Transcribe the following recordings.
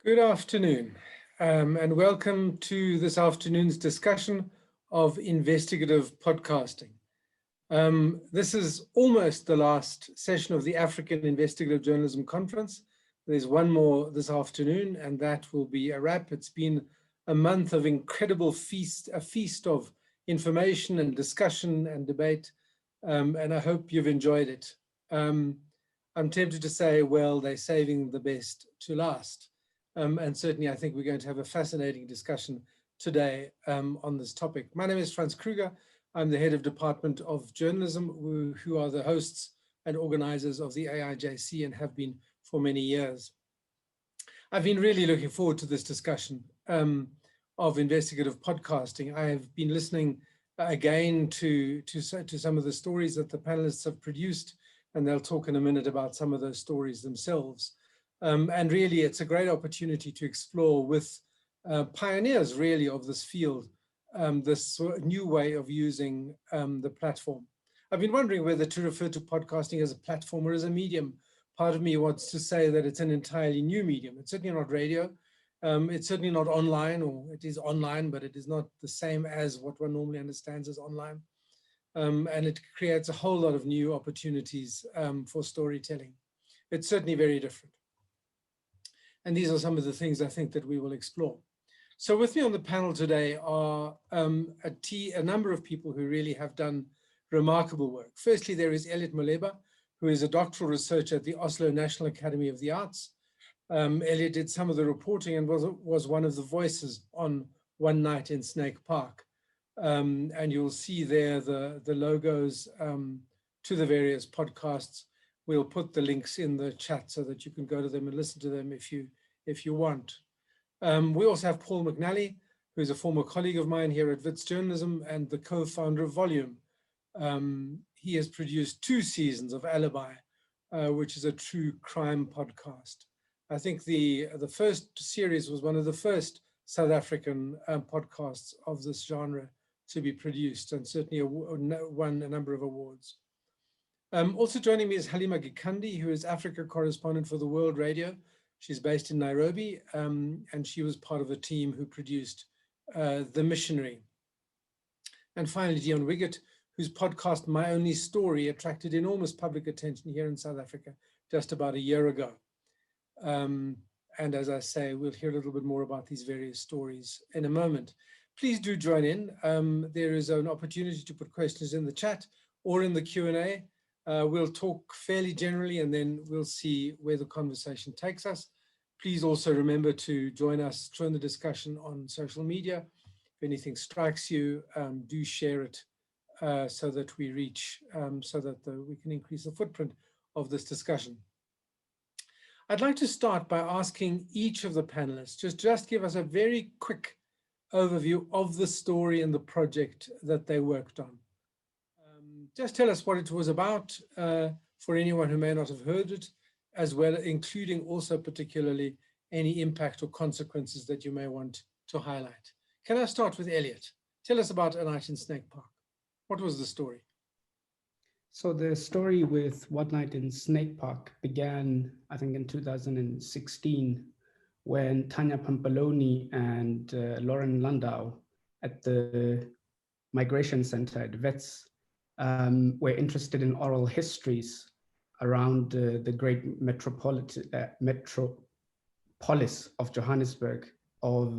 Good afternoon, and welcome to this afternoon's discussion of investigative podcasting. This is almost the last session of the African Investigative Journalism Conference. There's one more this afternoon, and that will be a wrap. It's been a month of incredible feast, a feast of information and discussion and debate, and I hope you've enjoyed it. I'm tempted to say, well, they're saving the best to last. And certainly, I think we're going to have a fascinating discussion today on this topic. My name is Franz Kruger. I'm the head of Department of Journalism, who are the hosts and organizers of the AIJC and have been for many years. I've been really looking forward to this discussion of investigative podcasting. I have been listening again to some of the stories that the panelists have produced, and they'll talk in a minute about some of those stories themselves. And really, it's a great opportunity to explore with pioneers, really, of this field, this new way of using the platform. I've been wondering whether to refer to podcasting as a platform or as a medium. Part of me wants to say that it's an entirely new medium. It's certainly not radio. It's certainly not online, or it is online, but it is not the same as what one normally understands as online. And it creates a whole lot of new opportunities for storytelling. It's certainly very different. And these are some of the things I think that we will explore. So with me on the panel today are a number of people who really have done remarkable work. Firstly, there is Elliot Moleba, who is a doctoral researcher at the Oslo National Academy of the Arts. Elliot did some of the reporting and was one of the voices on One Night in Snake Park. And you'll see there the logos to the various podcasts. We'll put the links in the chat so that you can go to them and listen to them if you want. We also have Paul McNally, who is a former colleague of mine here at Wits Journalism and the co-founder of Volume. He has produced 2 seasons of Alibi, which is a true crime podcast. I think the first series was one of the first South African podcasts of this genre to be produced, and certainly won a number of awards. Also joining me is Halima Gikandi, who is Africa correspondent for the World Radio. She's based in Nairobi, and she was part of a team who produced The Missionary. And finally, Dion Wiggett, whose podcast My Only Story attracted enormous public attention here in South Africa just about a year ago. And as I say, we'll hear a little bit more about these various stories in a moment. Please do join in. There is an opportunity to put questions in the chat or in the Q&A. We'll talk fairly generally, and then we'll see where the conversation takes us. Please also remember to join the discussion on social media. If anything strikes you, do share it so that we reach, we can increase the footprint of this discussion. I'd like to start by asking each of the panelists just give us a very quick overview of the story and the project that they worked on. Just tell us what it was about for anyone who may not have heard it, as well, including also particularly any impact or consequences that you may want to highlight. Can I start with Elliot? Tell us about A Night in Snake Park. What was the story? So the story with One Night in Snake Park began, I think, in 2016, when Tanya Pampaloni and Lauren Landau at the Migration Center at Wits were interested in oral histories around the great metropolis of Johannesburg, of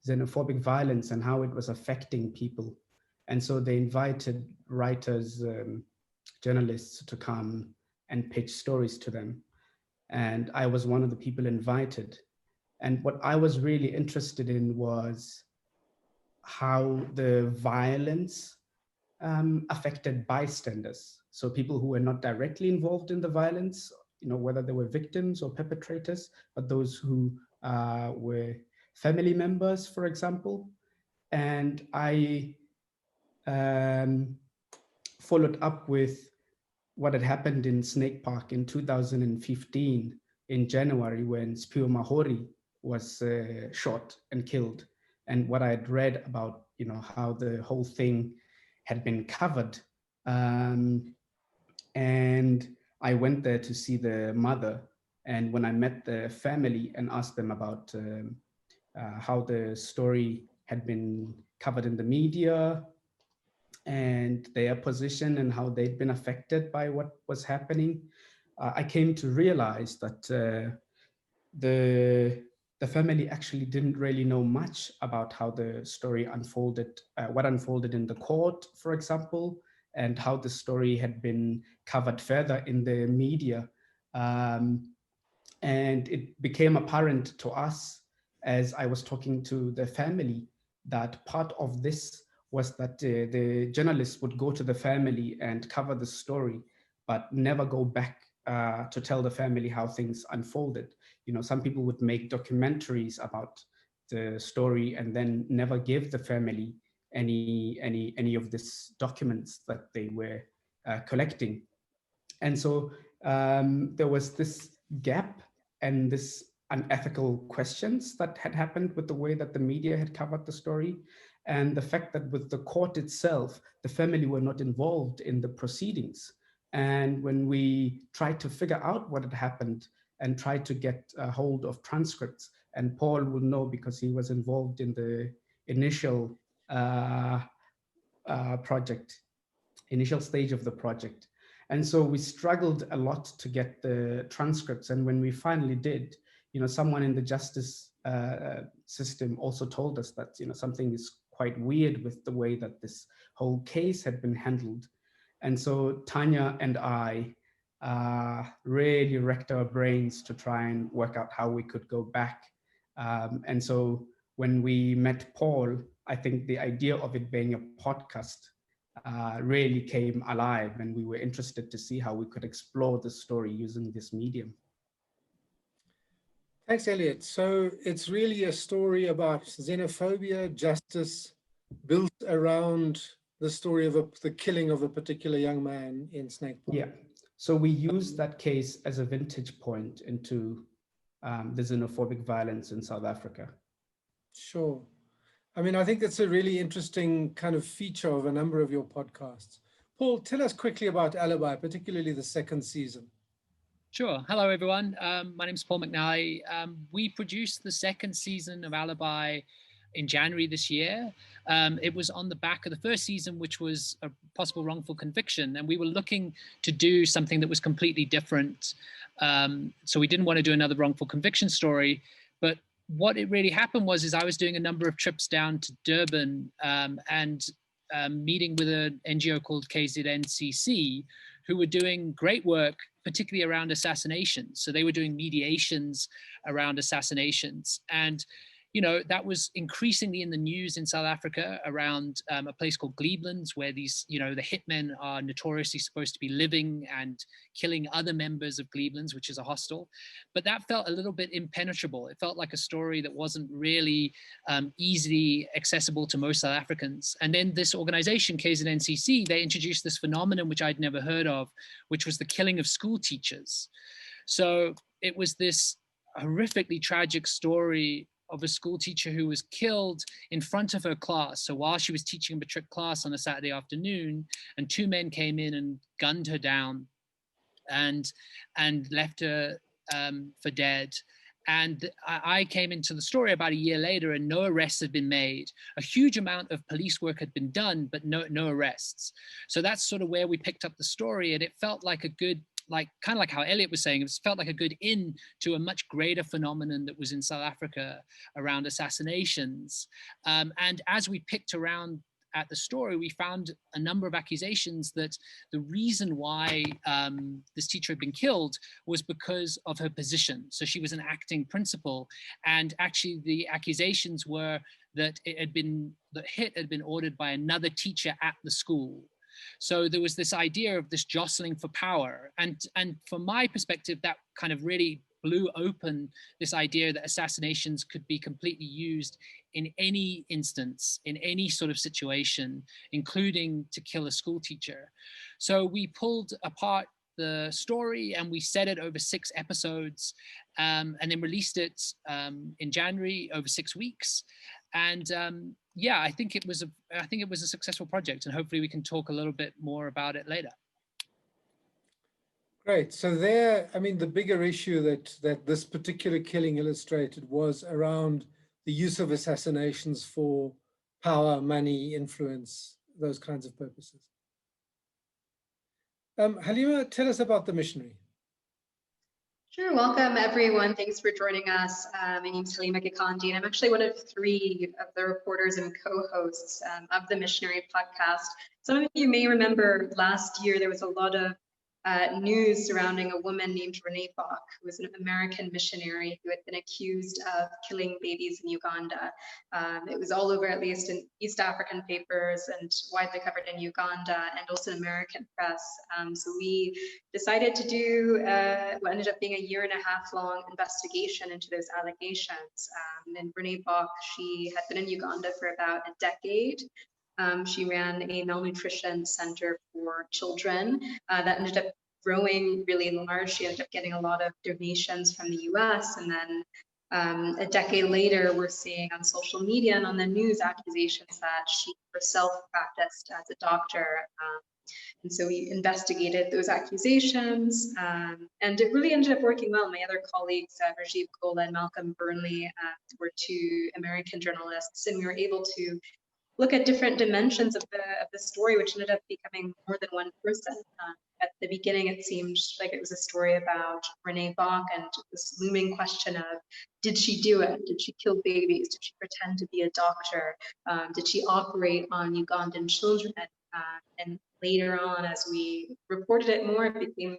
xenophobic violence and how it was affecting people. And so they invited writers, journalists to come and pitch stories to them. And I was one of the people invited. And what I was really interested in was how the violence affected bystanders. So people who were not directly involved in the violence, whether they were victims or perpetrators, but those who were family members, for example. And I followed up with what had happened in Snake Park in 2015 in January, when Spio Mahori was shot and killed, and what I had read about, how the whole thing had been covered. And I went there to see the mother And when I met the family and asked them about how the story had been covered in the media and their position and how they'd been affected by what was happening, I came to realize that the family actually didn't really know much about how the story unfolded, what unfolded in the court, for example, and how the story had been covered further in the media. And it became apparent to us as I was talking to the family that part of this was that the journalists would go to the family and cover the story, but never go back to tell the family how things unfolded. You know, some people would make documentaries about the story and then never give the family any of these documents that they were collecting. And so there was this gap and this unethical questions that had happened with the way that the media had covered the story. And the fact that with the court itself, the family were not involved in the proceedings. And when we tried to figure out what had happened and tried to get a hold of transcripts, and Paul will know because he was involved in the initial initial stage of the project. And so we struggled a lot to get the transcripts. And when we finally did, you know, someone in the justice system also told us that, you know, something is quite weird with the way that this whole case had been handled. And so Tanya and I really wrecked our brains to try and work out how we could go back. And so when we met Paul, I think the idea of it being a podcast really came alive, and we were interested to see how we could explore the story using this medium. Thanks, Elliot. So it's really a story about xenophobia, justice, built around the story of the killing of a particular young man in Snake Park. Yeah. So we used that case as a vintage point into the xenophobic violence in South Africa. Sure. I mean, I think that's a really interesting kind of feature of a number of your podcasts. Paul, tell us quickly about Alibi, particularly the second season. Sure. Hello, everyone. My name is Paul McNally. We produced the second season of Alibi in January this year. It was on the back of the first season, which was a possible wrongful conviction. And we were looking to do something that was completely different. So we didn't want to do another wrongful conviction story. But what it really happened was I was doing a number of trips down to Durban and meeting with an NGO called KZNCC, who were doing great work, particularly around assassinations. So they were doing mediations around assassinations. And you know, that was increasingly in the news in South Africa around a place called Glebelands, where these, you know, the hitmen are notoriously supposed to be living and killing other members of Glebelands, which is a hostel. But that felt a little bit impenetrable. It felt like a story that wasn't really easily accessible to most South Africans. And then this organization, KZNCC, they introduced this phenomenon which I'd never heard of, which was the killing of school teachers. So it was this horrifically tragic story of a school teacher who was killed in front of her class. So while she was teaching a matric class on a Saturday afternoon, and two men came in and gunned her down and left her for dead. And I came into the story about a year later, and no arrests had been made. A huge amount of police work had been done, but no arrests. So that's sort of where we picked up the story, and it felt like a good, kind of like how Elliot was saying, it felt like a good in to a much greater phenomenon that was in South Africa around assassinations. And as we picked around at the story, we found a number of accusations that the reason why this teacher had been killed was because of her position. So she was an acting principal, and actually the accusations were that the hit had been ordered by another teacher at the school. So there was this idea of this jostling for power. And from my perspective, that kind of really blew open this idea that assassinations could be completely used in any instance, in any sort of situation, including to kill a school teacher. So we pulled apart the story and we set it over 6 episodes and then released it in January over 6 weeks. And yeah, I think it was a successful project, and hopefully we can talk a little bit more about it later. Great. So there, I mean, the bigger issue that this particular killing illustrated was around the use of assassinations for power, money, influence, those kinds of purposes. Halima, tell us about the missionary. Sure, welcome everyone. Thanks for joining us. My name is Halima Gikandi, and I'm actually one of 3 of the reporters and co-hosts of the Missionary podcast. Some of you may remember last year there was a lot of news surrounding a woman named Renee Bach, who was an American missionary who had been accused of killing babies in Uganda. It was all over, at least in East African papers and widely covered in Uganda and also in American press. So we decided to do what ended up being a 1.5-year long investigation into those allegations. And Renee Bach, she had been in Uganda for about a decade. She ran a malnutrition center for children that ended up growing really large. She ended up getting a lot of donations from the US. And then a decade later, we're seeing on social media and on the news accusations that she herself practiced as a doctor. And so we investigated those accusations, and it really ended up working well. My other colleagues, Rajiv Gola and Malcolm Burnley, were 2 American journalists, and we were able to look at different dimensions of the story, which ended up becoming more than one person. At the beginning, it seemed like it was a story about Renee Bach and this looming question of, did she do it? Did she kill babies? Did she pretend to be a doctor? Did she operate on Ugandan children? And later on, as we reported it more, it became,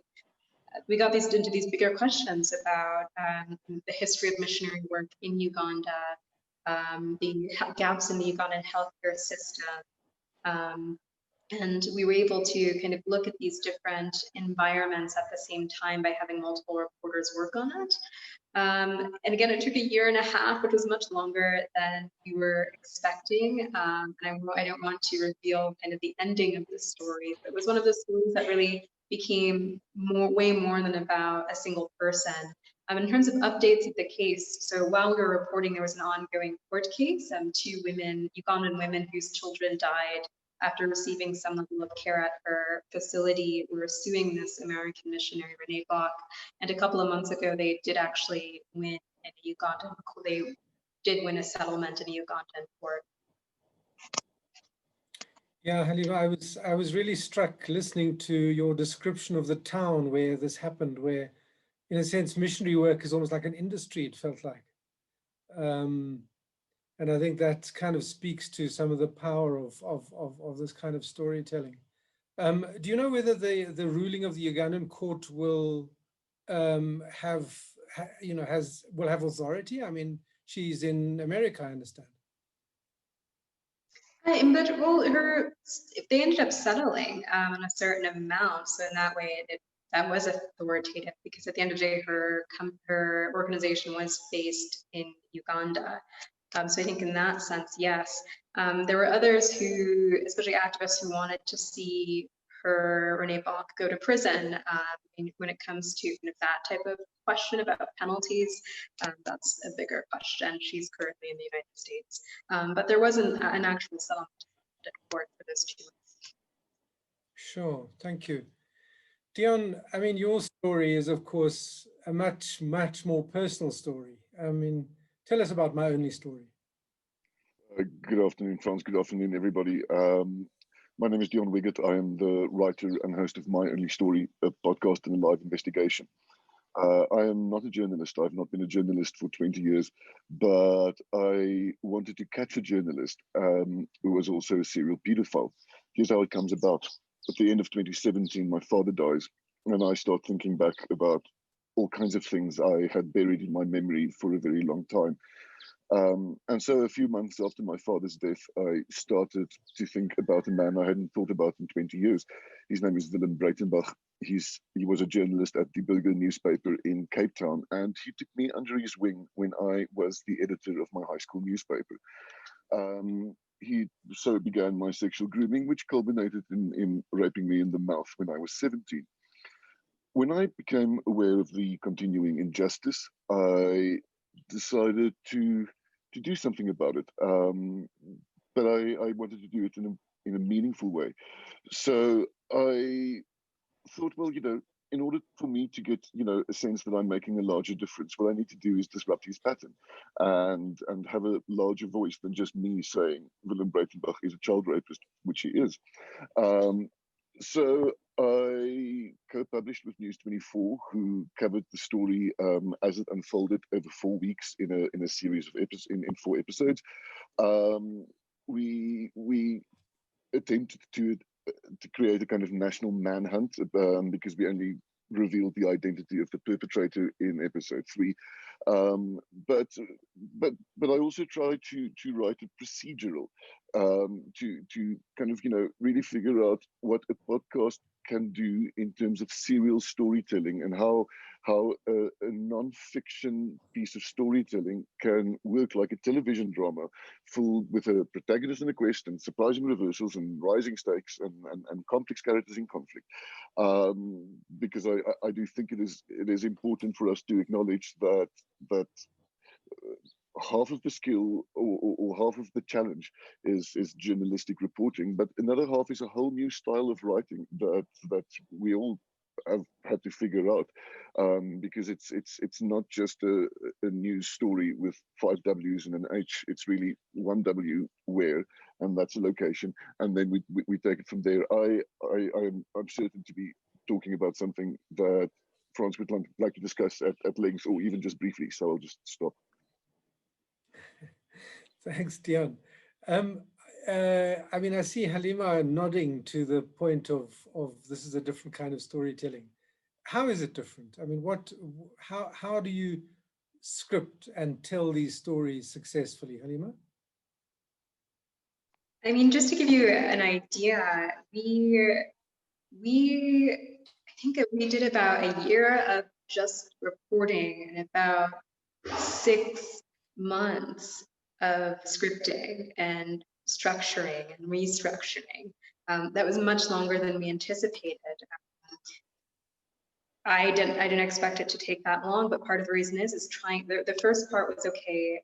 we got into these bigger questions about the history of missionary work in Uganda, the gaps in the Ugandan healthcare system. And we were able to kind of look at these different environments at the same time by having multiple reporters work on it. And again, it took a 1.5 years, which was much longer than we were expecting. And I don't want to reveal kind of the ending of the story, but it was one of those stories that really became way more than about a single person. In terms of updates of the case, so while we were reporting, there was an ongoing court case, 2 women, Ugandan women whose children died after receiving some level of care at her facility. We were suing this American missionary, Renee Bach, and a couple of months ago, they did actually win in a Ugandan, they did win a settlement in a Ugandan court. Yeah, Halima, I was really struck listening to your description of the town where this happened, where, in a sense, missionary work is almost like an industry, it felt like. And I think that kind of speaks to some of the power of this kind of storytelling. Do you know whether the ruling of the Ugandan court will have authority? I mean, she's in America, I understand. But well, they ended up settling on a certain amount, so in that way, that was authoritative, because at the end of the day, her organization was based in Uganda. So I think in that sense, yes. There were others who, especially activists, who wanted to see Renee Bach, go to prison. When it comes to kind of that type of question about penalties, that's a bigger question. She's currently in the United States. But there wasn't an actual settlement at court for those 2. Sure, thank you. Dion, I mean, your story is, of course, a much, much more personal story. I mean, tell us about My Only Story. Good afternoon, Frans. Good afternoon, everybody. My name is Dion Wiggett. I am the writer and host of My Only Story, a podcast and a live investigation. I am not a journalist. I've not been a journalist for 20 years, but I wanted to catch a journalist who was also a serial pedophile. Here's how it comes about. At the end of 2017, my father dies, and I start thinking back about all kinds of things I had buried in my memory for a very long time. And so a few months after my father's death, I started to think about a man I hadn't thought about in 20 years. His name is Willem Breitenbach. He was a journalist at the Burger newspaper in Cape Town, and he took me under his wing when I was the editor of my high school newspaper. So began my sexual grooming, which culminated in raping me in the mouth when I was 17. When I became aware of the continuing injustice, I decided to do something about it. But I wanted to do it in a meaningful way. So I thought, well, in order for me to get, a sense that I'm making a larger difference, what I need to do is disrupt his pattern and have a larger voice than just me saying Willem Breitenbach is a child rapist, which he is. So I co-published with News 24, who covered the story as it unfolded over 4 weeks in a series of episodes, in 4 episodes. We attempted to create a kind of national manhunt because we only revealed the identity of the perpetrator in episode 3. But I also tried to write a procedural to kind of really figure out what a podcast can do in terms of serial storytelling and how a non-fiction piece of storytelling can work like a television drama, full with a protagonist and a quest and surprising reversals and rising stakes and complex characters in conflict. Because I do think it is important for us to acknowledge that half of the skill or half of the challenge is journalistic reporting, but another half is a whole new style of writing that we all have had to figure out, because it's not just a news story with 5 W's and an H. It's really 1 W where, and that's a location, and then we take it from there. I'm certain to be talking about something that Frans would like to discuss at length or even just briefly, so I'll just stop. Thanks, Dion. I mean, I see Halima nodding to the point of this is a different kind of storytelling. How is it different? I mean, how do you script and tell these stories successfully, Halima? I mean, just to give you an idea, I think we did about a year of just reporting and about 6 months of scripting and structuring and restructuring. That was much longer than we anticipated. I didn't expect it to take that long, but part of the reason is trying. The first part was, okay,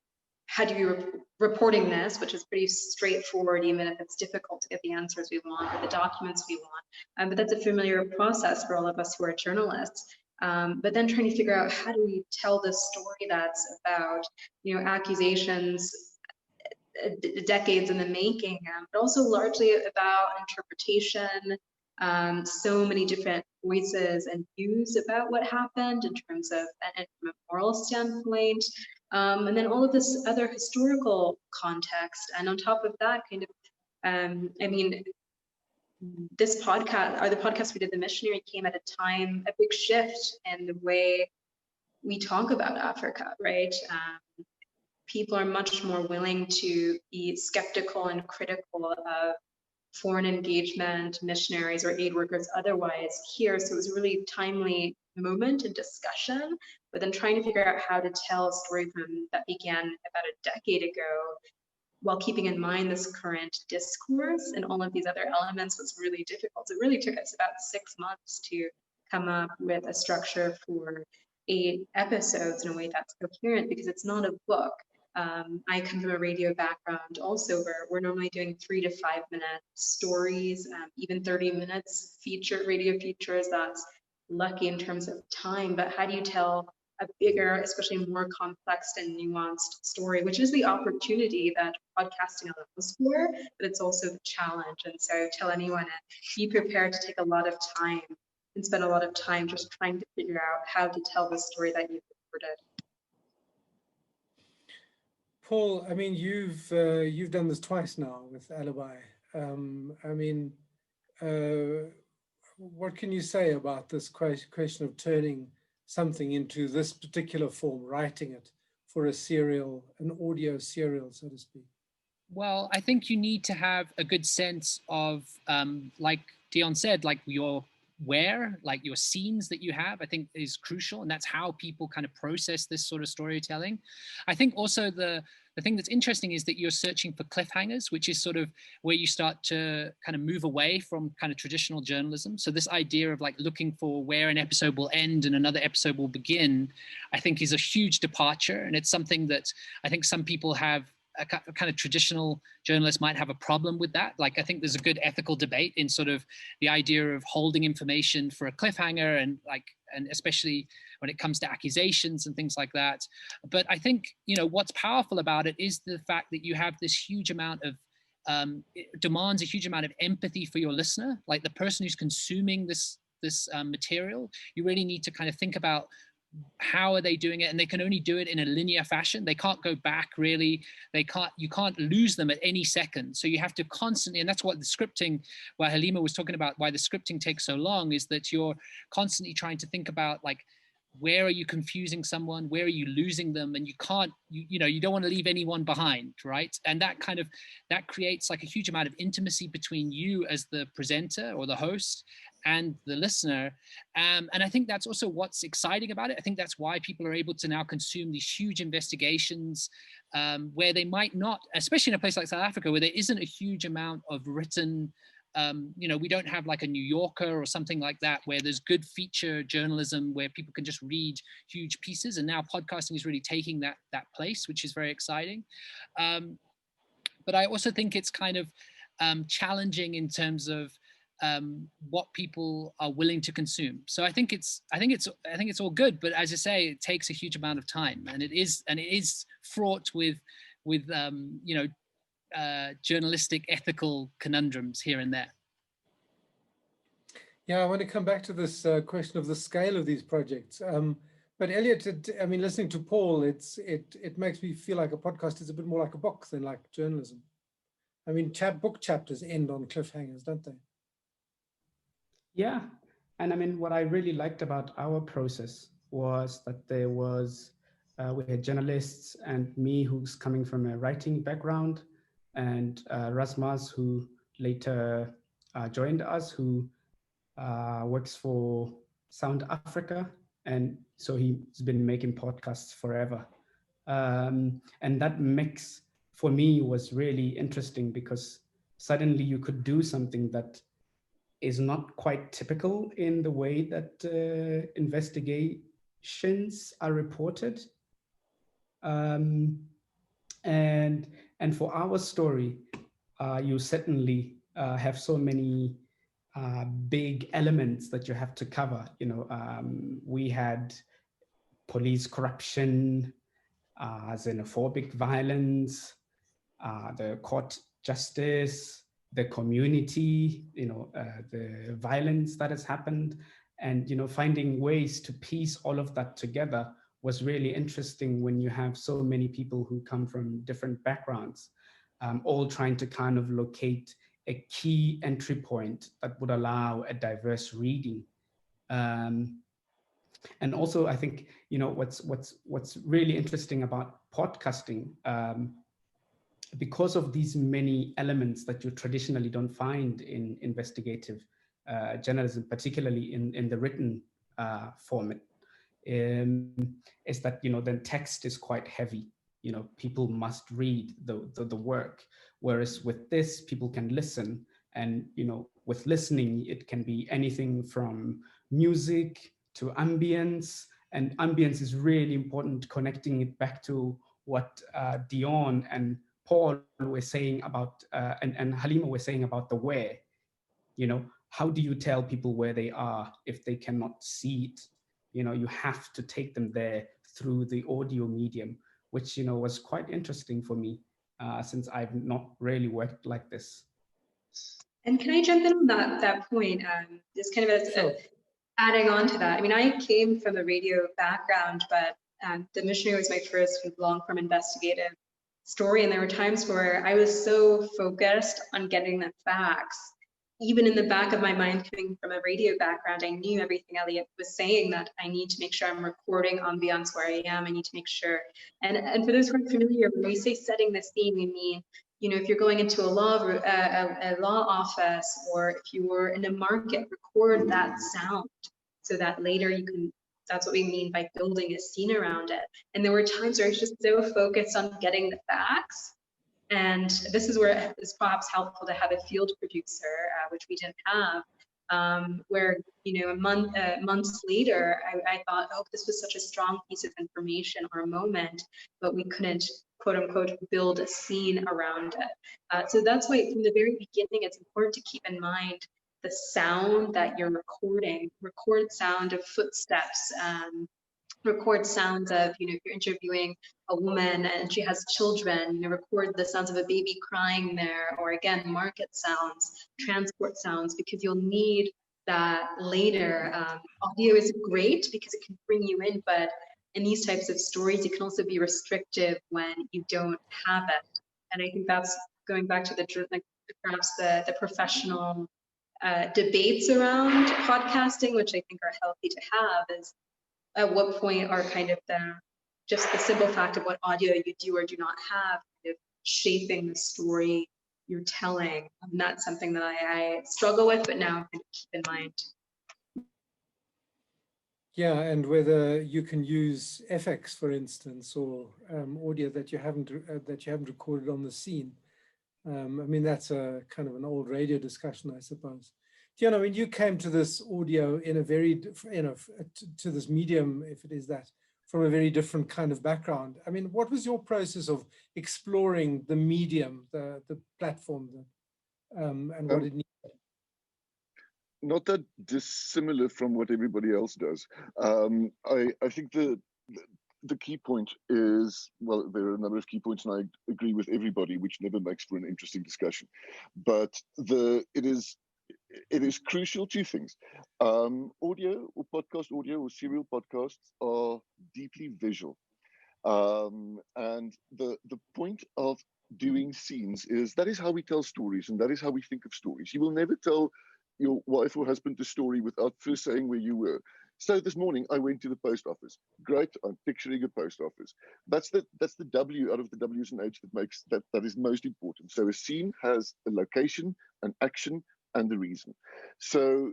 how do you reporting this, which is pretty straightforward, even if it's difficult to get the answers we want or the documents we want. But that's a familiar process for all of us who are journalists. But then trying to figure out, how do we tell this story that's about, accusations decades in the making, but also largely about interpretation, so many different voices and views about what happened in terms of, and from a moral standpoint, and then all of this other historical context. And on top of that, kind of, I mean, this podcast, or the podcast we did, The Missionary, came at a time, a big shift in the way we talk about Africa, right? People are much more willing to be skeptical and critical of foreign engagement, missionaries or aid workers otherwise here. So it was a really timely moment and discussion, but then trying to figure out how to tell a story that began about a decade ago while keeping in mind this current discourse and all of these other elements was really difficult. It really took us about 6 months to come up with a structure for 8 episodes in a way that's coherent, because it's not a book. I come from a radio background also, where we're normally doing 3 to 5 minute stories, even 30 minutes radio features. That's lucky in terms of time, but how do you tell a bigger, especially more complex and nuanced story, which is the opportunity that podcasting allows for, but it's also the challenge. And so tell anyone, be prepared to take a lot of time and spend a lot of time just trying to figure out how to tell the story that you've reported. Paul, I mean, you've done this twice now with Alibi. I mean, what can you say about this question of turning something into this particular form, writing it for an audio serial, so to speak? Well, I think you need to have a good sense of, like Dion said, like your scenes that you have, I think is crucial. And that's how people kind of process this sort of storytelling. I think also the thing that's interesting is that you're searching for cliffhangers, which is sort of where you start to kind of move away from kind of traditional journalism. So this idea of like looking for where an episode will end and another episode will begin, I think is a huge departure. And it's something that I think some people have a kind of traditional journalist might have a problem with that. Like, I think there's a good ethical debate in sort of the idea of holding information for a cliffhanger, and especially when it comes to accusations and things like that. But I think, you know, what's powerful about it is the fact that you have this huge amount of, it demands a huge amount of empathy for your listener, like the person who's consuming this material. You really need to kind of think about how are they doing it, and they can only do it in a linear fashion. They can't go back, really. You can't lose them at any second. So you have to constantly, and that's what the scripting, why Halima was talking about why the scripting takes so long, is that you're constantly trying to think about, like, where are you confusing someone, where are you losing them, and you can't, you know, you don't want to leave anyone behind, right? And that creates like a huge amount of intimacy between you as the presenter or the host and the listener. And I think that's also what's exciting about it. I think that's why people are able to now consume these huge investigations, where they might not, especially in a place like South Africa, where there isn't a huge amount of written, you know, we don't have like a New Yorker or something like that, where there's good feature journalism where people can just read huge pieces. And now podcasting is really taking that place, which is very exciting. But I also think it's kind of challenging in terms of what people are willing to consume. So I think it's all good, but as I say, it takes a huge amount of time, and it is fraught with you know, journalistic ethical conundrums here and there. Yeah, I want to come back to this question of the scale of these projects. But Elliot, I mean, listening to Paul, it makes me feel like a podcast is a bit more like a book than like journalism. I mean, book chapters end on cliffhangers, don't they? Yeah, and I mean, what I really liked about our process was that there was, we had journalists and me, who's coming from a writing background, and Rasmus, who later joined us, who works for Sound Africa, and so he's been making podcasts forever. And that mix for me was really interesting, because suddenly you could do something that is not quite typical in the way that investigations are reported. And for our story, you certainly have so many big elements that you have to cover. You know, we had police corruption, xenophobic violence, the court justice, the community, you know, the violence that has happened, and, you know, finding ways to piece all of that together was really interesting when you have so many people who come from different backgrounds, all trying to kind of locate a key entry point that would allow a diverse reading. And also, I think, you know, what's really interesting about podcasting, because of these many elements that you traditionally don't find in investigative journalism, particularly in the written format, is that, you know, then text is quite heavy. You know, people must read the work, whereas with this, people can listen. And, you know, with listening, it can be anything from music to ambience, and ambience is really important, connecting it back to what Dion and Paul were saying about, and Halima were saying about the where. You know, how do you tell people where they are if they cannot see it? You know, you have to take them there through the audio medium, which, you know, was quite interesting for me, since I've not really worked like this. And can I jump in on that point? Just kind of as Sure. Adding on to that. I mean, I came from a radio background, but The Missionary was my first long-form investigative story, and there were times where I was so focused on getting the facts. Even in the back of my mind, coming from a radio background, I knew everything Elliot was saying, that I need to make sure I'm recording ambiance where I am. I need to make sure. And for those who aren't familiar, when we say setting the scene, we mean, you know, if you're going into a law office, or if you were in a market, record that sound so that later you can. That's what we mean by building a scene around it. And there were times where I was just so focused on getting the facts. And this is where it's perhaps helpful to have a field producer, which we didn't have, where, you know, months later, I thought, oh, this was such a strong piece of information or a moment, but we couldn't quote unquote build a scene around it. So that's why from the very beginning, it's important to keep in mind the sound that you're recording. Record sound of footsteps, record sounds of, if you're interviewing a woman and she has children, record the sounds of a baby crying there, or again, market sounds, transport sounds, because you'll need that later. Audio is great because it can bring you in, but in these types of stories, it can also be restrictive when you don't have it. And I think that's going back to perhaps the professional debates around podcasting, which I think are healthy to have, is at what point are kind of just the simple fact of what audio you do or do not have kind of shaping the story you're telling. And that's something that I struggle with, but now kind of keep in mind. Yeah, and whether you can use FX, for instance, or audio that you haven't recorded on the scene. I mean, that's a kind of an old radio discussion, I suppose. Dion, I mean, you came to this audio in a very, to this medium, if it is that, from a very different kind of background. I mean, what was your process of exploring the medium, the platform, and what it needed? Not that dissimilar from what everybody else does. I think the key point is, well, there are a number of key points, and I agree with everybody, which never makes for an interesting discussion. But it is crucial, two things. Audio or podcast audio or serial podcasts are deeply visual. And the point of doing scenes is that is how we tell stories, and that is how we think of stories. You will never tell your wife or husband the story without first saying where you were. So this morning I went to the post office. Great, I'm picturing a post office. That's the W out of the W's and H that makes that is most important. So a scene has a location, an action, and the reason. So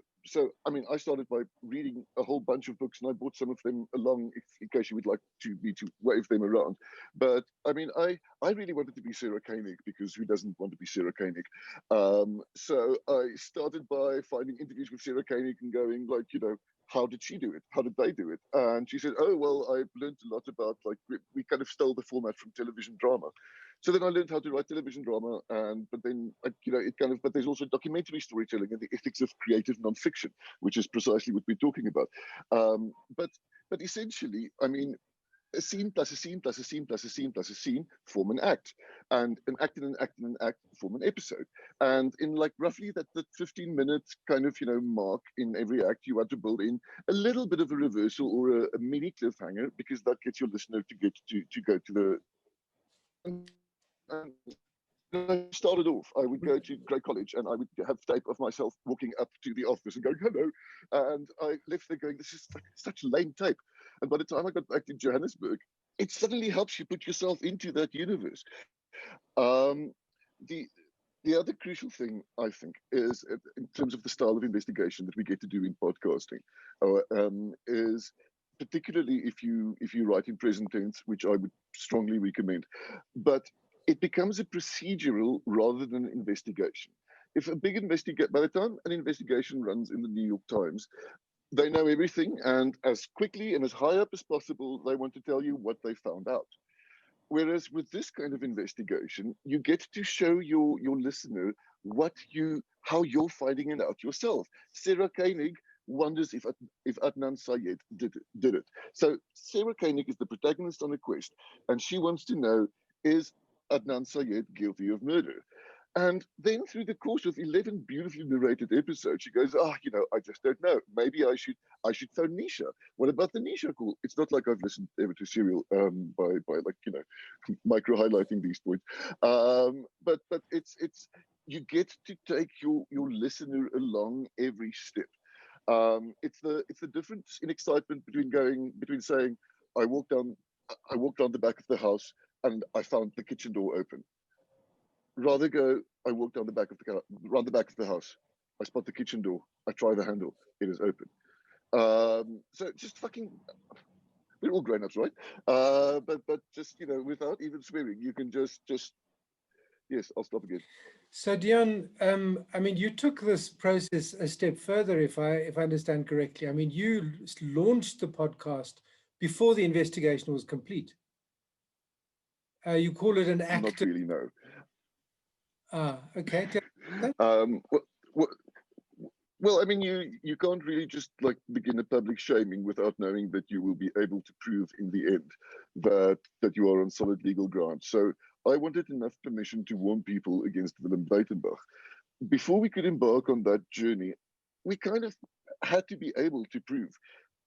I mean, I started by reading a whole bunch of books, and I brought some of them along in case you would like me to wave them around. But I mean, I really wanted to be Sarah Koenig, because who doesn't want to be Sarah Koenig? So I started by finding interviews with Sarah Koenig and going like, how did she do it? How did they do it? And she said, oh, well, I learned a lot about, like, we kind of stole the format from television drama. So then I learned how to write television drama, but then, but there's also documentary storytelling and the ethics of creative nonfiction, which is precisely what we're talking about. But essentially, I mean, a scene plus a scene plus a scene plus a scene plus a scene form an act, and an act and an act and an act form an episode. And in like roughly that 15-minute kind of mark in every act, you want to build in a little bit of a reversal or a mini cliffhanger, because that gets your listener to get to go to the. And I started off, I would go to Grey College and I would have tape of myself walking up to the office and going, hello. And I left there going, this is such lame tape. And by the time I got back to Johannesburg, it suddenly helps you put yourself into that universe. The other crucial thing, I think, is in terms of the style of investigation that we get to do in podcasting, is particularly if you write in present tense, which I would strongly recommend, but it becomes a procedural rather than an investigation. If a big by the time an investigation runs in the New York Times, they know everything, and as quickly and as high up as possible, they want to tell you what they found out. Whereas with this kind of investigation, you get to show your listener how you're finding it out yourself. Sarah Koenig wonders if Adnan Syed did it. So Sarah Koenig is the protagonist on a quest, and she wants to know, is Adnan Syed guilty of murder? And then through the course of 11 beautifully narrated episodes, she goes, I just don't know. Maybe I should phone Nisha. What about the Nisha call? It's not like I've listened ever to Serial by micro highlighting these points. But it's you get to take your listener along every step. It's the difference in excitement between saying, I walked down the back of the house and I found the kitchen door open. Rather go, I walk down the back of the house. I spot the kitchen door. I try the handle. It is open. So just fucking, we're all grown-ups, right? But just without even swearing, you can just yes. I'll stop again. So Dion, I mean, you took this process a step further, if I understand correctly. I mean, you launched the podcast before the investigation was complete. You call it an Not active. really, no. Okay. Well, I mean, you can't really just like begin a public shaming without knowing that you will be able to prove in the end that you are on solid legal ground. So I wanted enough permission to warn people against Willem Buitenbach. Before we could embark on that journey, we kind of had to be able to prove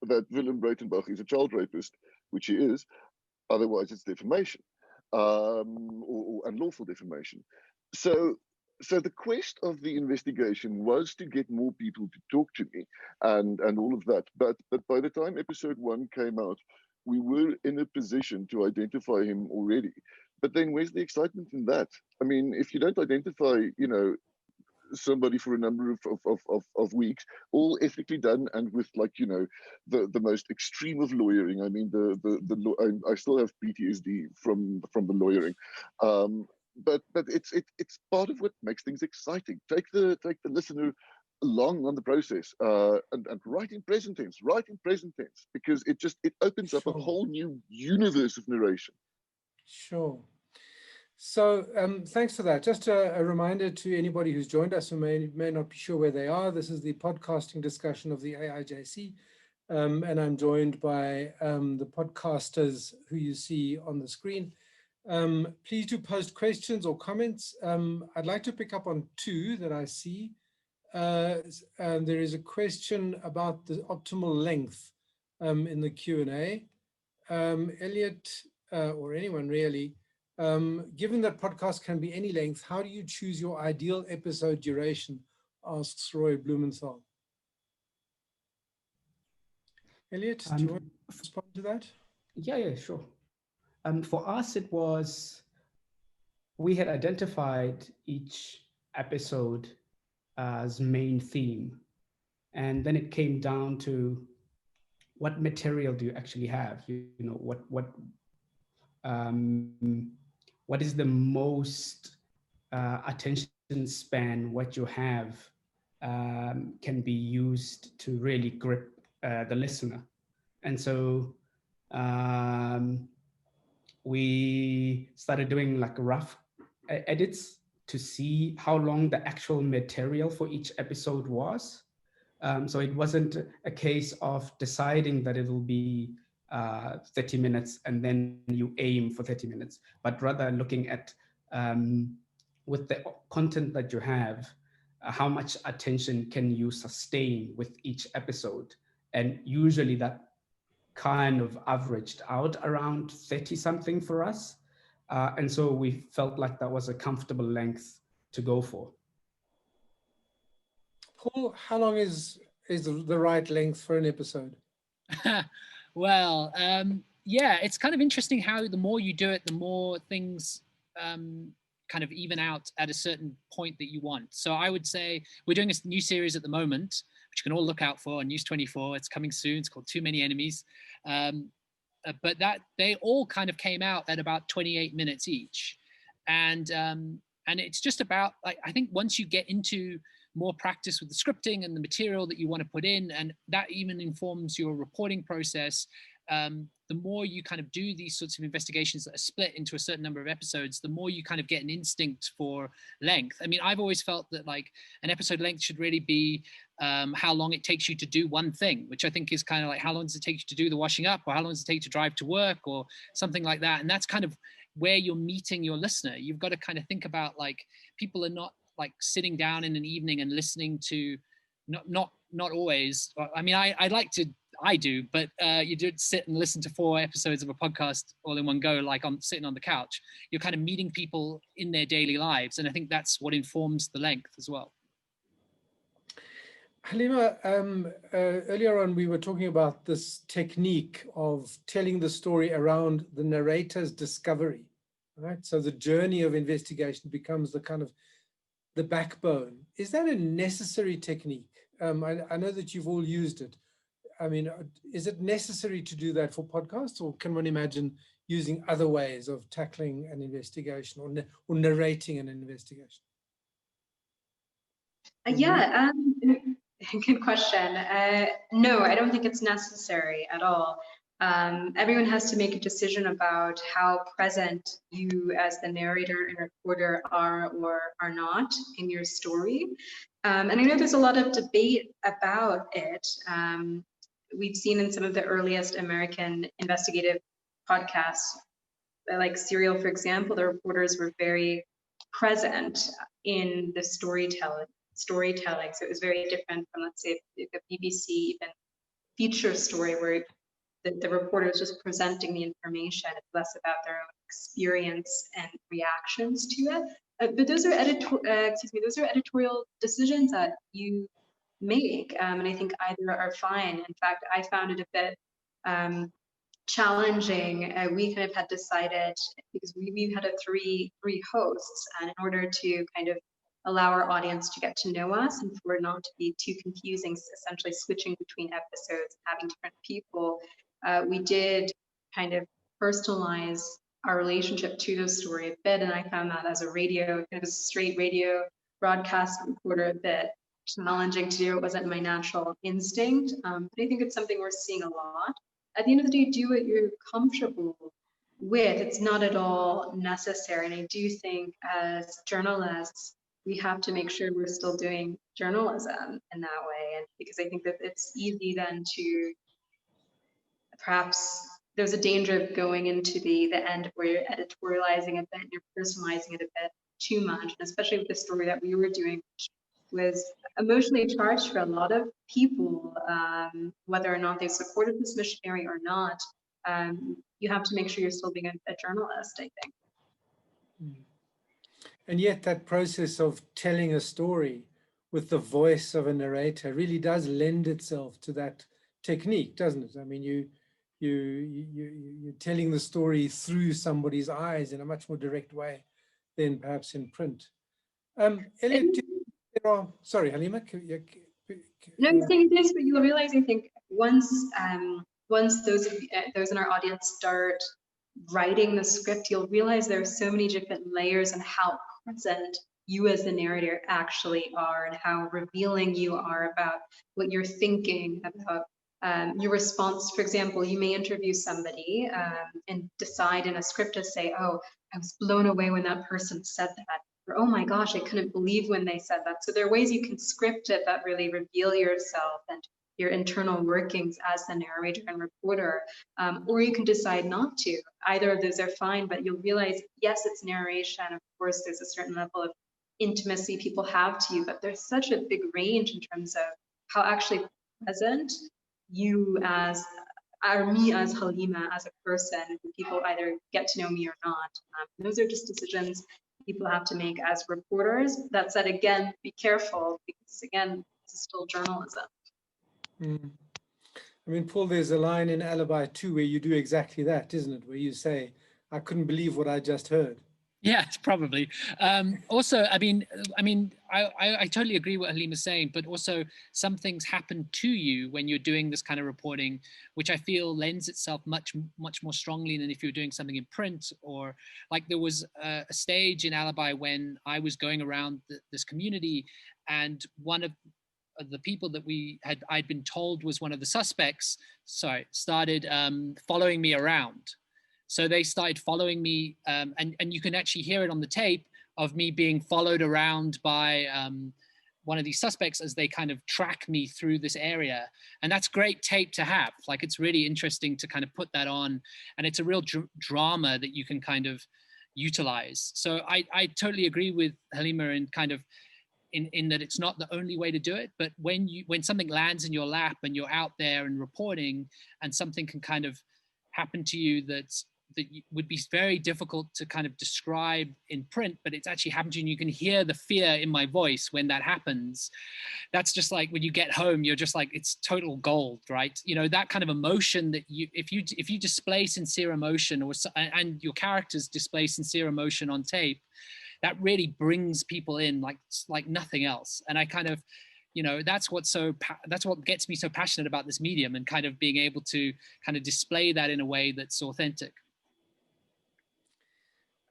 that Willem Buitenbach is a child rapist, which he is. Otherwise, it's defamation, or unlawful defamation. So the quest of the investigation was to get more people to talk to me and all of that. But by the time episode 1 came out, we were in a position to identify him already. But then where's the excitement in that? I mean, if you don't identify, somebody for a number of weeks, all ethically done and with the most extreme of lawyering. I mean, I still have PTSD from the lawyering. But it's part of what makes things exciting. Take the listener along on the process, and write in present tense, because it opens up a whole new universe of narration. Sure. So thanks for that. Just a reminder to anybody who's joined us who may not be sure where they are. This is the podcasting discussion of the AIJC, and I'm joined by the podcasters who you see on the screen. Please do post questions or comments. I'd like to pick up on 2 that I see. And there is a question about the optimal length in the Q&A. Elliot, or anyone really, given that podcasts can be any length, how do you choose your ideal episode duration? Asks Roy Blumenthal. Elliot, do you want to respond to that? Yeah, sure. For us, we had identified each episode as main theme. And then it came down to what material do you actually have? What is the most attention span? What you have can be used to really grip the listener. And so we started doing like rough edits to see how long the actual material for each episode was. So it wasn't a case of deciding that it will be 30 minutes and then you aim for 30 minutes, but rather looking at with the content that you have, how much attention can you sustain with each episode? And usually that kind of averaged out around 30 something for us. And so we felt like that was a comfortable length to go for. Paul, how long is the right length for an episode? Well, yeah, it's kind of interesting how the more you do it, the more things kind of even out at a certain point that you want. So I would say we're doing a new series at the moment, which you can all look out for on News 24. It's coming soon. It's called Too Many Enemies. But that they all kind of came out at about 28 minutes each. And it's just about, like, I think once you get into more practice with the scripting and the material that you want to put in, and that even informs your reporting process, the more you kind of do these sorts of investigations that are split into a certain number of episodes, the more you kind of get an instinct for length. I mean, I've always felt that like an episode length should really be how long it takes you to do one thing, which I think is kind of like how long does it take you to do the washing up, or how long does it take to drive to work, or something like that. And that's kind of where you're meeting your listener. You've got to kind of think about, like, people are not like sitting down in an evening and listening to, not always. I mean, I do, but you don't sit and listen to 4 episodes of a podcast all in one go, like sitting on the couch. You're kind of meeting people in their daily lives. And I think that's what informs the length as well. Halima, earlier on we were talking about this technique of telling the story around the narrator's discovery, right? So the journey of investigation becomes the kind of the backbone. Is that a necessary technique? I know that you've all used it. I mean, is it necessary to do that for podcasts, or can one imagine using other ways of tackling an investigation or narrating an investigation? Good question. No, I don't think it's necessary at all. everyone has to make a decision about how present you as the narrator and reporter are or are not in your story. And I know there's a lot of debate about it. We've seen in some of the earliest American investigative podcasts, like Serial, for example, the reporters were very present in the storytelling. So it was very different from, let's say, the BBC even feature story where the reporter is just presenting the information. It's less about their own experience and reactions to it. But those are editorial decisions that you make, and I think either are fine. In fact, I found it a bit challenging. We kind of had decided, because we had three hosts, and in order to kind of allow our audience to get to know us and for it not to be too confusing, essentially switching between episodes, having different people, we did kind of personalize our relationship to the story a bit. And I found that as a kind of a straight radio broadcast reporter, a bit challenging to do. It wasn't my natural instinct, but I think it's something we're seeing a lot. At the end of the day, do what you're comfortable with. It's not at all necessary. And I do think as journalists, we have to make sure we're still doing journalism in that way. And because I think that it's easy then to perhaps, there's a danger of going into the end where you're editorializing a bit and you're personalizing it a bit too much, and especially with the story that we were doing, which was emotionally charged for a lot of people, whether or not they supported this missionary or not. You have to make sure you're still being a journalist, I think. And yet that process of telling a story with the voice of a narrator really does lend itself to that technique, doesn't it? I mean, you're telling the story through somebody's eyes in a much more direct way than perhaps in print. Elliot, sorry, Halima. No, I'm saying this, but you'll realize, I think, once those in our audience start writing the script, you'll realize there are so many different layers and how present you as the narrator actually are, and how revealing you are about what you're thinking about. Your response, for example, you may interview somebody and decide in a script to say, oh, I was blown away when that person said that, or oh my gosh, I couldn't believe when they said that. So there are ways you can script it that really reveal yourself and your internal workings as the narrator and reporter, or you can decide not to. Either of those are fine, but you'll realize, yes, it's narration. Of course, there's a certain level of intimacy people have to you, but there's such a big range in terms of how actually present you as, or me as Halima, as a person, people either get to know me or not. Those are just decisions people have to make as reporters. That said, again, be careful, because again, this is still journalism. I mean, Paul, there's a line in Alibi 2 where you do exactly that, isn't it? Where you say, I couldn't believe what I just heard. Yeah, probably. Also, I mean, I totally agree what Halima's saying, but also some things happen to you when you're doing this kind of reporting, which I feel lends itself much more strongly than if you're doing something in print. Or like there was a stage in Alibi when I was going around this community, and one of the people that I'd been told was one of the suspects, started following me around. So they started following me, and you can actually hear it on the tape of me being followed around by one of these suspects as they kind of track me through this area. And that's great tape to have. Like, it's really interesting to kind of put that on, and it's a real drama that you can kind of utilize. So I totally agree with Halima in kind of in that it's not the only way to do it, but when something lands in your lap and you're out there and reporting, and something can kind of happen to you that would be very difficult to kind of describe in print, but it's actually happened to you and you can hear the fear in my voice when that happens. That's just like when you get home, you're just like, it's total gold, right? You know, that kind of emotion that if you display sincere emotion, and your characters display sincere emotion on tape, that really brings people in like nothing else. And I kind of, you know, that's what gets me so passionate about this medium, and kind of being able to kind of display that in a way that's authentic.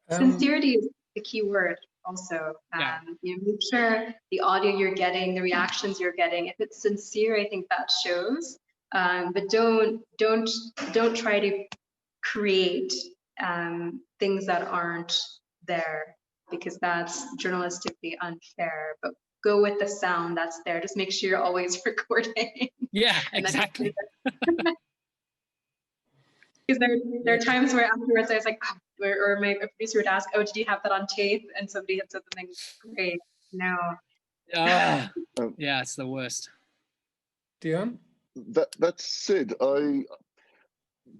Sincerity is the key word also. You know, make sure the audio you're getting, the reactions you're getting, if it's sincere, I think that shows. but don't try to create things that aren't there, because that's journalistically unfair. But go with the sound that's there. Just make sure you're always recording. Yeah, exactly. Because there are times where afterwards I was like, oh, or my producer would ask, oh, did you have that on tape? And somebody had said something great. No. Yeah, it's the worst. Dion? That said,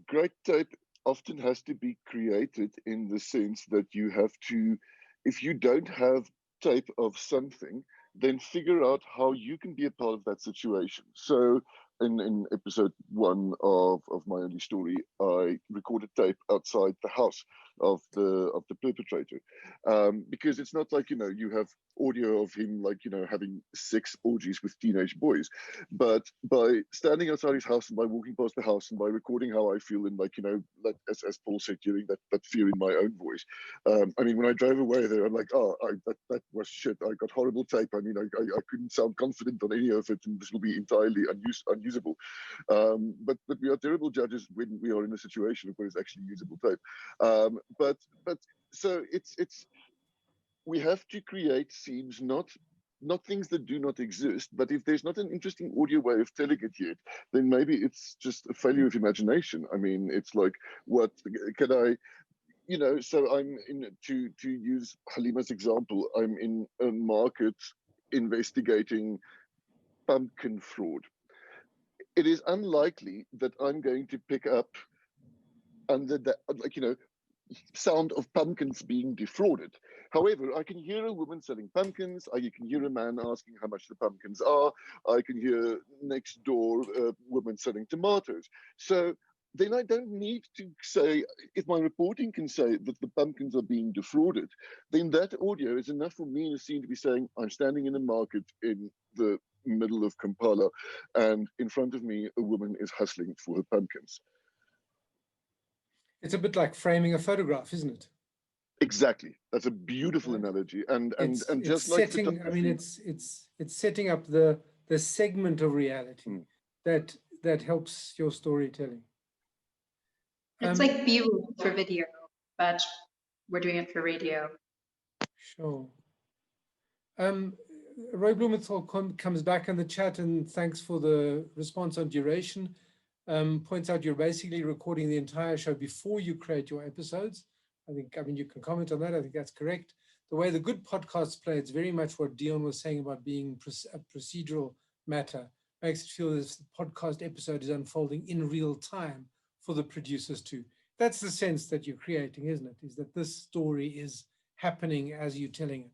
great tape often has to be created in the sense that you have to, if you don't have tape of something, then figure out how you can be a part of that situation. So in episode 1 of my only story, I recorded tape outside the house of the perpetrator, because it's not like, you have audio of him having sex orgies with teenage boys, but by standing outside his house and by walking past the house and by recording how I feel, and as Paul said, hearing that fear in my own voice. I mean, when I drove away there, I'm like, oh, that was shit. I got horrible tape. I mean, I couldn't sound confident on any of it, and this will be entirely unusable. But we are terrible judges when we are in a situation where it's actually usable tape. But so it's we have to create scenes, not things that do not exist, but if there's not an interesting audio way of telling it yet, then maybe it's just a failure of imagination. I mean, it's like, what can I, so I'm in, to use Halima's example, I'm in a market investigating pumpkin fraud. It is unlikely that I'm going to pick up under that, sound of pumpkins being defrauded. However, I can hear a woman selling pumpkins. I can hear a man asking how much the pumpkins are. I can hear next door a woman selling tomatoes. So then I don't need to say, if my reporting can say that the pumpkins are being defrauded, then that audio is enough for me in a scene to be saying, I'm standing in a market in the middle of Kampala, and in front of me, a woman is hustling for her pumpkins. It's a bit like framing a photograph, isn't it? Exactly. That's a beautiful analogy. And just like setting, I mean, it's setting up the segment of reality that helps your storytelling. It's like B-roll for video, but we're doing it for radio. Sure. Roy Blumenthal comes back in the chat and thanks for the response on duration. Points out you're basically recording the entire show before you create your episodes. I mean, you can comment on that. I think that's correct. The way the good podcasts play, it's very much what Dion was saying about being a procedural matter. Makes it feel as the podcast episode is unfolding in real time for the producers too. That's the sense that you're creating, isn't it? Is that this story is happening as you're telling it.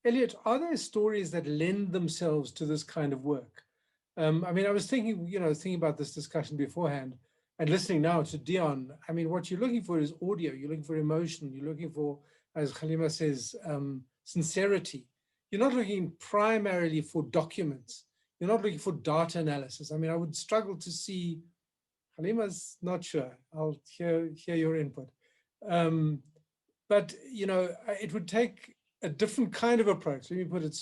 Elliot, are there stories that lend themselves to this kind of work? I mean, I was thinking about this discussion beforehand and listening now to Dion. I mean, what you're looking for is audio. You're looking for emotion. You're looking for, as Halima says, sincerity. You're not looking primarily for documents. You're not looking for data analysis. I mean, I would struggle to see, Halima's not sure. I'll hear your input. But, it would take a different kind of approach, let me put it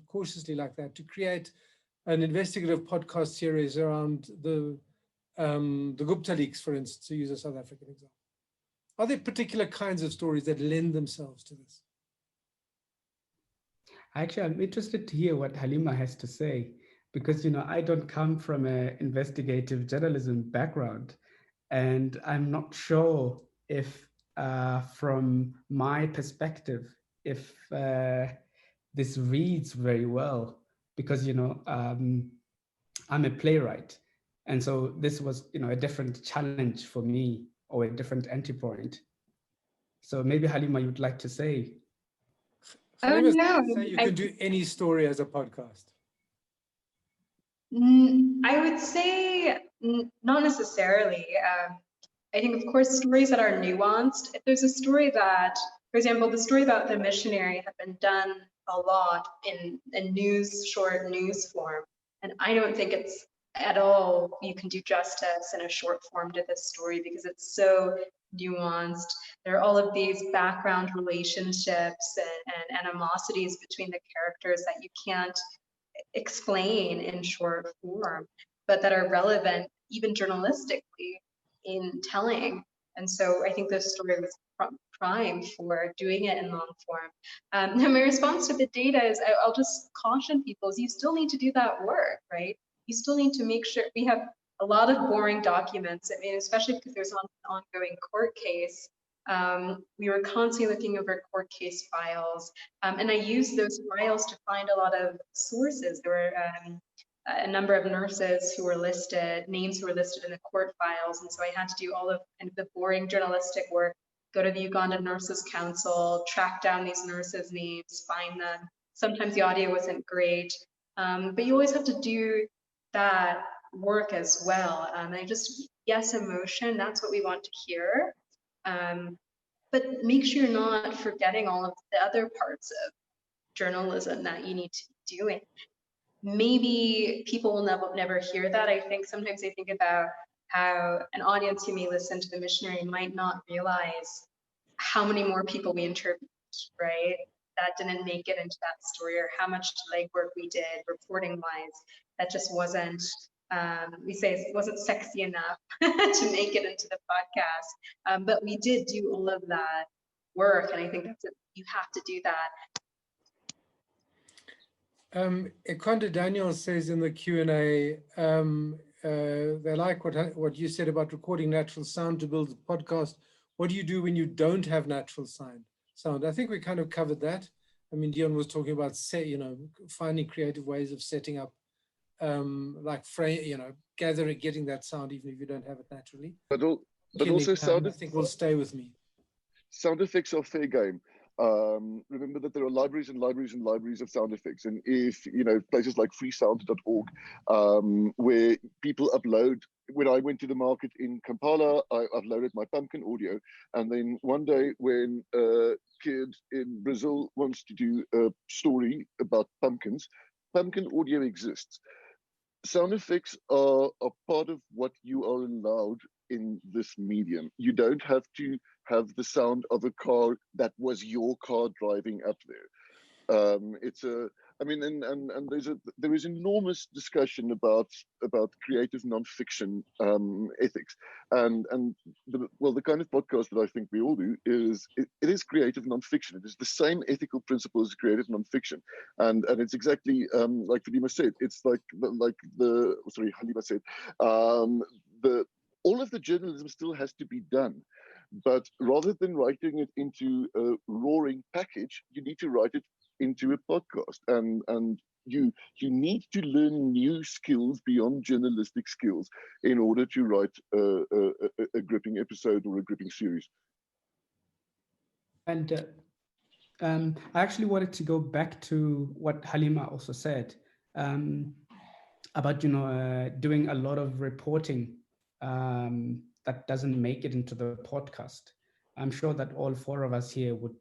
cautiously like that, to create an investigative podcast series around the Gupta leaks, for instance, to use a South African example. Are there particular kinds of stories that lend themselves to this? Actually, I'm interested to hear what Halima has to say, because, I don't come from an investigative journalism background, and I'm not sure if, from my perspective, if this reads very well, because, I'm a playwright. And so this was, a different challenge for me, or a different entry point. So maybe Halima, you'd like to say. Halima, say you can do any story as a podcast. I would say not necessarily. I think, of course, stories that are nuanced. If there's a story that, for example, the story about the missionary had been done a lot in short news form, and I don't think it's at all you can do justice in a short form to this story, because it's so nuanced. There are all of these background relationships and animosities between the characters that you can't explain in short form. but that are relevant even journalistically in telling. And so I think this story was prime for doing it in long form. Now my response to the data is I'll just caution people is you still need to do that work, right? You still need to make sure we have a lot of boring documents. I mean, especially because there's an ongoing court case. We were constantly looking over court case files, and I used those files to find a lot of sources. There were a number of nurses who were listed, names who were listed in the court files, and so I had to do all of kind of the boring journalistic work, go to the Uganda Nurses Council, track down these nurses' names, find them. Sometimes the audio wasn't great, but you always have to do that work as well. I just, yes, emotion, that's what we want to hear. But make sure you're not forgetting all of the other parts of journalism that you need to be doing. Maybe people will never hear that. I think sometimes they think about how an audience who may listen to the missionary might not realize how many more people we interviewed, right? That didn't make it into that story, or how much legwork we did reporting wise. That just wasn't, we say it wasn't sexy enough to make it into the podcast. But we did do all of that work. And I think that's you have to do that. Ekonda Daniel says in the Q&A, they like what you said about recording natural sound to build a podcast. What do you do when you don't have natural sound? I think we kind of covered that. I mean, Dion was talking about, finding creative ways of setting up, getting that sound even if you don't have it naturally. But also sound, I think will stay with me. Sound effects are fair game. Remember that there are libraries and libraries and libraries of sound effects, and if places like freesound.org, where people upload. When I went to the market in Kampala, I uploaded my pumpkin audio, and then one day when a kid in Brazil wants to do a story about pumpkins, pumpkin audio exists. Sound effects are part of what you are allowed in this medium. You don't have to have the sound of a car that was your car driving up there. There is enormous discussion about creative nonfiction ethics, and the kind of podcast that I think we all do is it is creative nonfiction. It is the same ethical principle as creative nonfiction, and it's exactly like Fadima said. It's Halima said. All of the journalism still has to be done. But rather than writing it into a roaring package, you need to write it into a podcast, and you need to learn new skills beyond journalistic skills in order to write a gripping episode or a gripping series. And I actually wanted to go back to what Halima also said about doing a lot of reporting that doesn't make it into the podcast. I'm sure that all four of us here would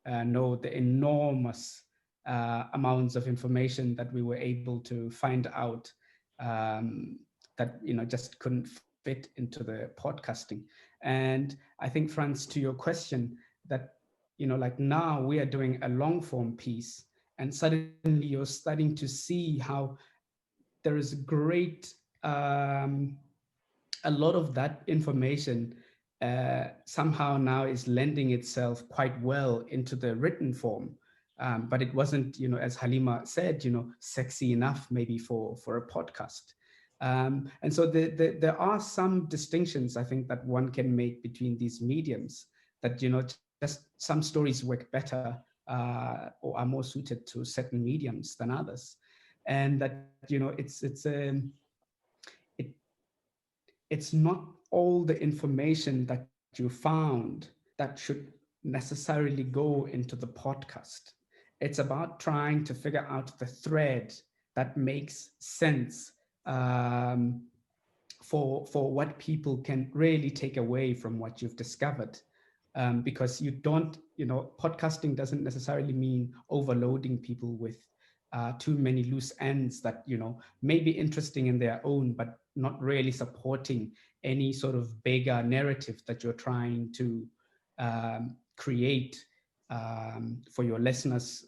know the enormous amounts of information that we were able to find out that just couldn't fit into the podcasting. And I think, Franz, to your question, that like now we are doing a long form piece, and suddenly you're starting to see how there is great a lot of that information somehow now is lending itself quite well into the written form. But it wasn't, as Halima said, sexy enough maybe for a podcast. And so there are some distinctions, I think, that one can make between these mediums, that, just some stories work better or are more suited to certain mediums than others. And that, it's not all the information that you found that should necessarily go into the podcast. It's about trying to figure out the thread that makes sense for what people can really take away from what you've discovered. Because you don't, podcasting doesn't necessarily mean overloading people with too many loose ends that, may be interesting in their own, but not really supporting any sort of bigger narrative that you're trying to create for your listeners'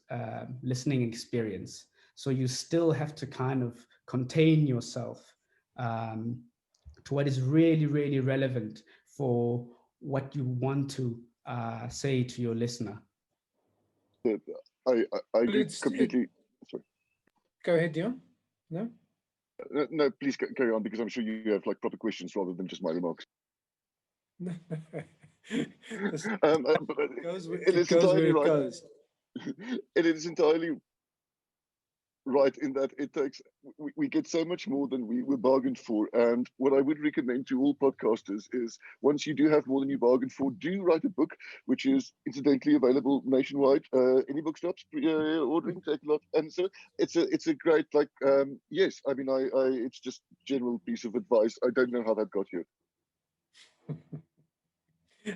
listening experience. So you still have to kind of contain yourself to what is really, really relevant for what you want to say to your listener. I agree completely. Sorry. Go ahead, Dion. No? No, please carry on, because I'm sure you have like proper questions rather than just my remarks. It goes where it goes. It is entirely right in that it takes, we get so much more than we were bargained for. And what I would recommend to all podcasters is, once you do have more than you bargained for, do write a book, which is incidentally available nationwide. Any bookstops ordering, take a lot. And so it's a great, like, yes, I mean, it's just general piece of advice. I don't know how that got here.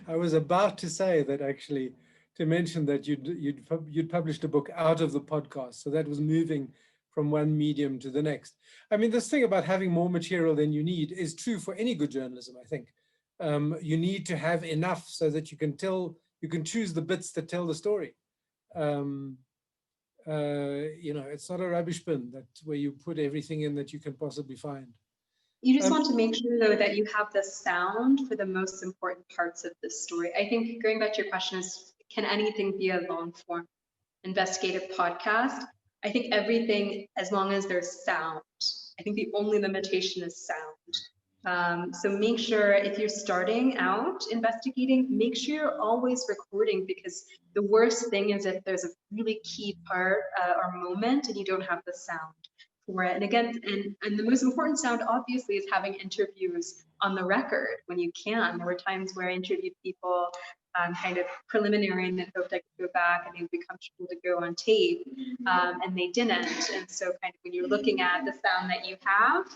I was about to say that, actually, to mention that you'd published a book out of the podcast, so that was moving from one medium to the next. I mean, this thing about having more material than you need is true for any good journalism, I think. You need to have enough so that you can choose the bits that tell the story. You know, it's not a rubbish bin where you put everything in that you can possibly find. You just want to make sure, though, that you have the sound for the most important parts of this story. I think, going back to your question, is can anything be a long form investigative podcast? I think everything, as long as there's sound. I think the only limitation is sound. So make sure, if you're starting out investigating, make sure you're always recording, because the worst thing is if there's a really key part or moment and you don't have the sound for it. And again, and the most important sound, obviously, is having interviews on the record when you can. There were times where I interviewed people kind of preliminary, and then hoped I could go back and they would be comfortable to go on tape, and they didn't. And so kind of when you're looking at the sound that you have,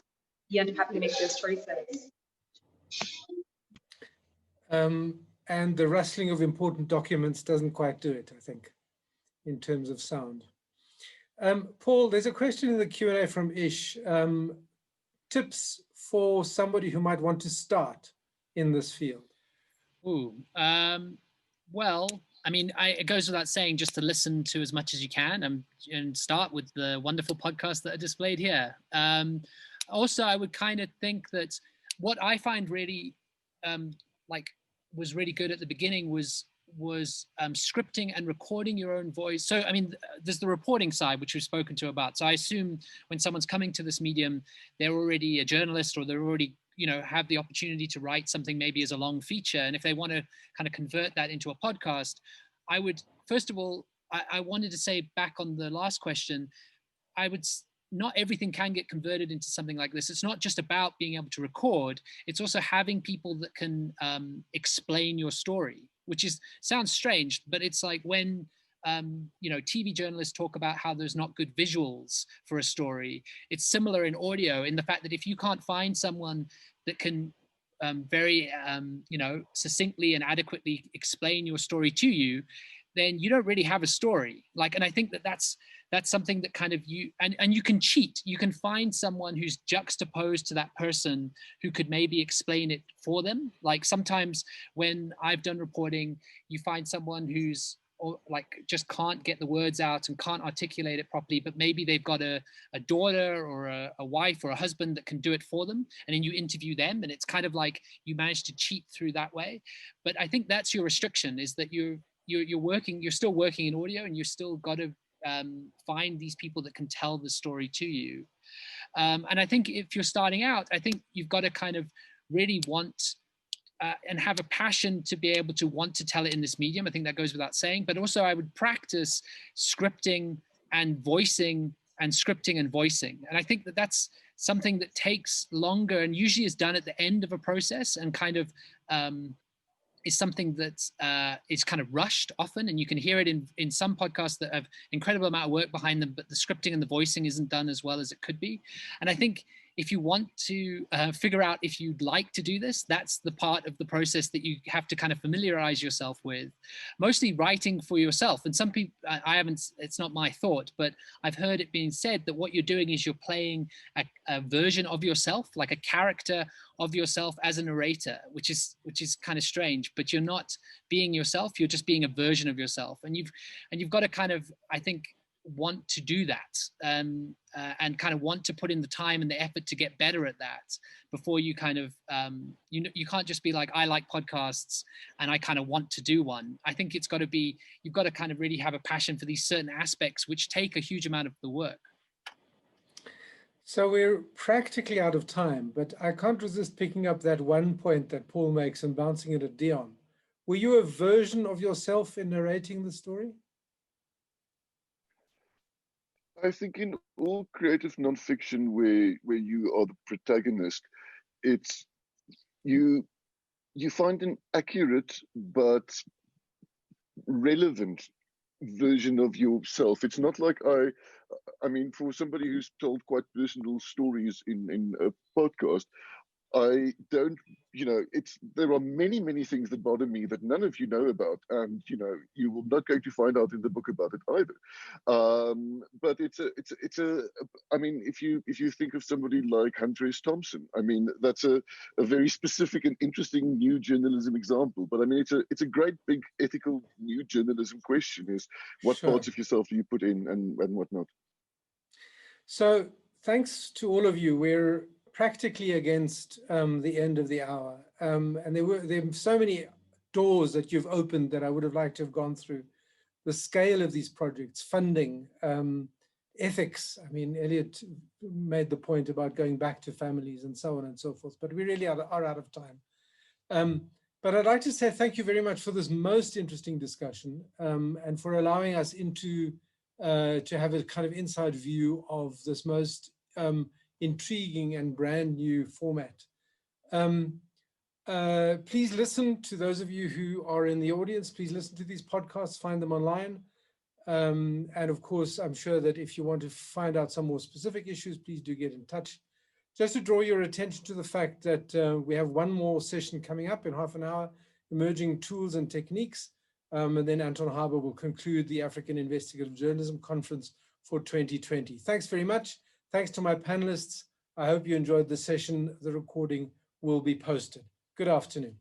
you end up having to make those choices. And the rustling of important documents doesn't quite do it, I think, in terms of sound. Paul, there's a question in the Q&A from Ish. Tips for somebody who might want to start in this field? Ooh, well, I mean, it goes without saying just to listen to as much as you can, and start with the wonderful podcasts that are displayed here. Also, I would kind of think that what I find really was really good at the beginning was scripting and recording your own voice. So, I mean, there's the reporting side, which we've spoken to about. So I assume when someone's coming to this medium, they're already a journalist, or they're already, you know, have the opportunity to write something maybe as a long feature. And if they want to kind of convert that into a podcast, I would, first of all, I wanted to say, back on the last question, not everything can get converted into something like this. It's not just about being able to record. It's also having people that can explain your story, which sounds strange, but it's like when you know, TV journalists talk about how there's not good visuals for a story. It's similar in audio, in the fact that if you can't find someone that can very you know, succinctly and adequately explain your story to you, then you don't really have a story. Like, and I think that's something that kind of and you can cheat. You can find someone who's juxtaposed to that person who could maybe explain it for them. Like, sometimes when I've done reporting, you find someone who's, or like, just can't get the words out and can't articulate it properly, but maybe they've got a daughter or a wife or a husband that can do it for them. And then you interview them, and it's kind of like you manage to cheat through that way. But I think that's your restriction, is that you're still working in audio, and you still got to find these people that can tell the story to you. And I think if you're starting out, I think you've got to kind of really want and have a passion to be able to want to tell it in this medium. I think that goes without saying, but also I would practice scripting and voicing, and scripting and voicing. And I think that that's something that takes longer and usually is done at the end of a process, and kind of is something that is kind of rushed often. And you can hear it in some podcasts that have incredible amount of work behind them, but the scripting and the voicing isn't done as well as it could be. And I think if you want to figure out if you'd like to do this, that's the part of the process that you have to kind of familiarize yourself with. Mostly writing for yourself. And some people, it's not my thought, but I've heard it being said that what you're doing is you're playing a version of yourself, like a character of yourself as a narrator, which is kind of strange, but you're not being yourself, you're just being a version of yourself. And you've got to kind of, I think, want to do that, and kind of want to put in the time and the effort to get better at that before you kind of, you can't just be like, I like podcasts and I kind of want to do one. I think it's got to be, you've got to kind of really have a passion for these certain aspects which take a huge amount of the work. So we're practically out of time, but I can't resist picking up that one point that Paul makes and bouncing it at Dion. Were you a version of yourself in narrating the story? I think in all creative nonfiction where you are the protagonist, it's you find an accurate but relevant version of yourself. It's not like I mean, for somebody who's told quite personal stories in a podcast, I don't, there are many, many things that bother me that none of you know about, and you will not going to find out in the book about it either. But I mean, if you think of somebody like Hunter S. Thompson, I mean, that's a very specific and interesting new journalism example. But I mean, it's a great big ethical new journalism question: is what Sure. parts of yourself do you put in and what not? So thanks to all of you. We're practically against the end of the hour. And there were so many doors that you've opened that I would have liked to have gone through. The scale of these projects, funding, ethics. I mean, Elliot made the point about going back to families and so on and so forth, but we really are out of time. But I'd like to say thank you very much for this most interesting discussion, and for allowing us into to have a kind of inside view of this most intriguing and brand new format. Please listen to those of you who are in the audience. Please listen to these podcasts, find them online. And of course, I'm sure that if you want to find out some more specific issues, please do get in touch. Just to draw your attention to the fact that we have one more session coming up in half an hour, Emerging Tools and Techniques. And then Anton Haber will conclude the African Investigative Journalism Conference for 2020. Thanks very much. Thanks to my panelists. I hope you enjoyed the session. The recording will be posted. Good afternoon.